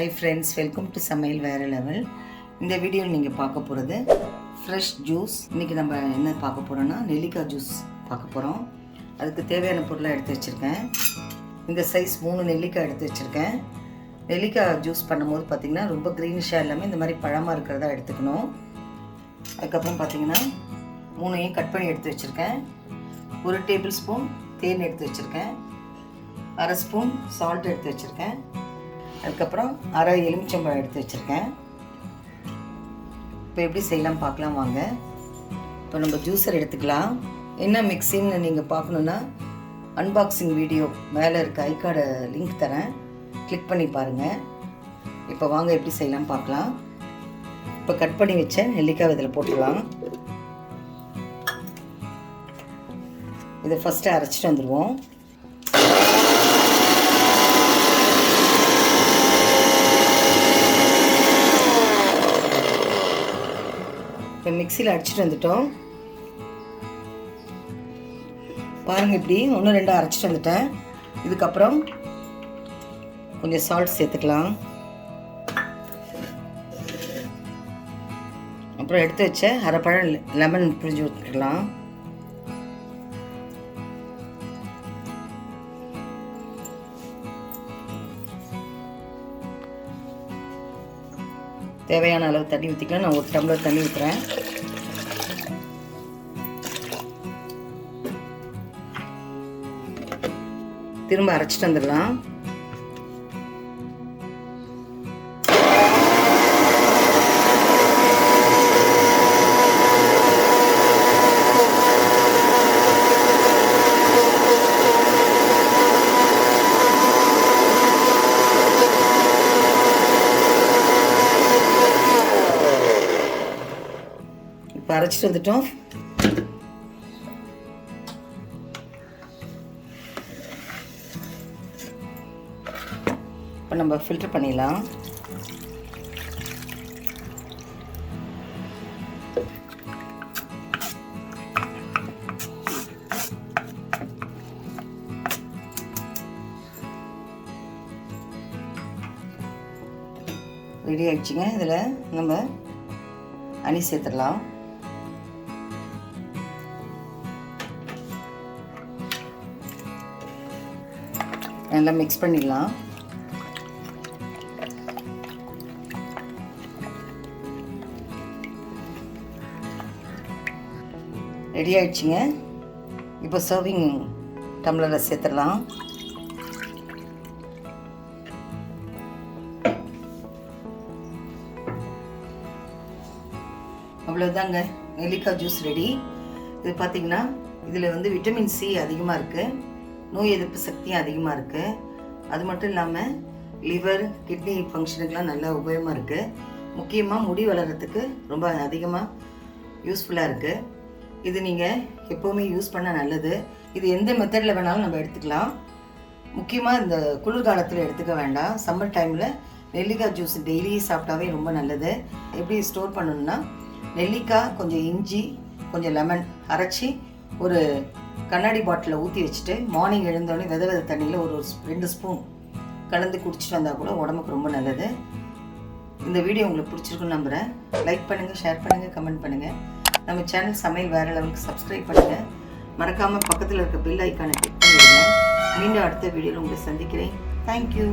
Hi friends, welcome to Samayal Vera level. இந்த வீடியோவில் நீங்கள் பார்க்க போகிறது ஃப்ரெஷ் ஜூஸ். இன்றைக்கி நம்ம என்ன பார்க்க போகிறோன்னா நெல்லிக்காய் ஜூஸ் பார்க்க போகிறோம். அதுக்கு தேவையான பொருளை எடுத்து வச்சுருக்கேன். இந்த சைஸ் 3 நெல்லிக்காய் எடுத்து வச்சுருக்கேன். நெல்லிக்காய் ஜூஸ் பண்ணும்போது பார்த்திங்கன்னா ரொம்ப க்ரீனிஷாக இல்லாமல் இந்த மாதிரி பழமாக இருக்கிறதா எடுத்துக்கணும். அதுக்கப்புறம் பார்த்திங்கன்னா 3ஐயும் கட் பண்ணி எடுத்து வச்சுருக்கேன். 1 டேபிள் ஸ்பூன் தேன் எடுத்து வச்சுருக்கேன். 1/2 ஸ்பூன் சால்ட் எடுத்து வச்சுருக்கேன். அதுக்கப்புறம் 1/2 எலுமிச்சம்பழம் எடுத்து வச்சுருக்கேன். இப்போ எப்படி செய்யலாம் பார்க்கலாம் வாங்க. இப்போ நம்ம ஜூஸர் எடுத்துக்கலாம். என்ன மிக்ஸின்னு நீங்கள் பார்க்கணுன்னா அன்பாக்சிங் வீடியோ மேலே இருக்க ஐகார்டு லிங்க் தரேன், கிளிக் பண்ணி பாருங்கள். இப்போ வாங்க எப்படி செய்யலாம் பார்க்கலாம். இப்போ கட் பண்ணி வச்ச நெல்லிக்காய் இதில் போட்டுடலாம். இதை ஃபஸ்ட்டு அரைச்சிட்டு வந்துடுவோம். இப்போ மிக்சியில் அடிச்சுட்டு வந்துட்டோம். பாருங்கள், இப்படி 1-2 அரைச்சிட்டு வந்துட்டேன். இதுக்கப்புறம் கொஞ்சம் சால்ட் சேர்த்துக்கலாம். அப்புறம் எடுத்து வச்ச 1/2 பழம் லெமன் புழிஞ்சு ஊற்றிக்கலாம். தேவையான அளவு தண்ணி ஊற்றிக்கலாம். நான் 1 டம்ளர் தண்ணி ஊற்றுறேன். திரும்ப அரைச்சிட்டு வந்துடலாம். இப்போ அரைச்சிட்டு வந்துட்டோம். இப்போ நம்ம ஃபில்டர் பண்ணிடலாம். ரெடி ஆயிடுச்சுங்க. இதில் நம்ம அணி சேர்த்துடலாம். நல்லா மிக்ஸ் பண்ணிடலாம். ரெடி ஆயிடுச்சுங்க. இப்போ சர்விங் டம்ளரில் சேர்த்துடலாம். அவ்வளோதாங்க, நெல்லிக்காய் ஜூஸ் ரெடி. இது பார்த்திங்கன்னா இதில் வந்து விட்டமின் சி அதிகமாக இருக்குது, நோய் எதிர்ப்பு சக்தியும் அதிகமாக இருக்குது. அது மட்டும் இல்லாமல் லிவர் கிட்னி ஃபங்க்ஷனுக்கெலாம் நல்லா உபயோகமாக இருக்குது. முக்கியமாக முடி வளர்கிறதுக்கு ரொம்ப அதிகமாக யூஸ்ஃபுல்லாக இருக்குது. இது நீங்கள் எப்போவுமே யூஸ் பண்ண நல்லது. இது எந்த மெத்தடில் வேணாலும் நம்ம எடுத்துக்கலாம். முக்கியமாக இந்த குளிர்காலத்தில் எடுத்துக்க வேண்டாம். சம்மர் டைமில் நெல்லிக்காய் ஜூஸ் டெய்லி சாப்பிட்டாவே ரொம்ப நல்லது. எப்படி ஸ்டோர் பண்ணணுன்னா, நெல்லிக்காய், கொஞ்சம் இஞ்சி, கொஞ்சம் லெமன் அரைச்சி ஒரு கண்ணாடி பாட்டிலில் ஊற்றி வச்சுட்டு மார்னிங் எழுந்தோடனே வெத தண்ணியில் ஒரு 2 ஸ்பூன் கலந்து குடிச்சிட்டு வந்தால் கூட உடம்புக்கு ரொம்ப நல்லது. இந்த வீடியோ உங்களுக்கு பிடிச்சிருக்குன்னு நம்புகிறேன். லைக் பண்ணுங்கள், ஷேர் பண்ணுங்கள், கமெண்ட் பண்ணுங்கள். நம்ம சேனல் சமையல் வேறு லெவலுக்கு சப்ஸ்கிரைப் பண்ணுங்கள். மறக்காமல் பக்கத்தில் இருக்க பெல் ஐக்கானை கிளிக் பண்ணிவிடுங்க. மீண்டும் அடுத்த வீடியோவில் உங்களை சந்திக்கிறேன். தேங்க்யூ.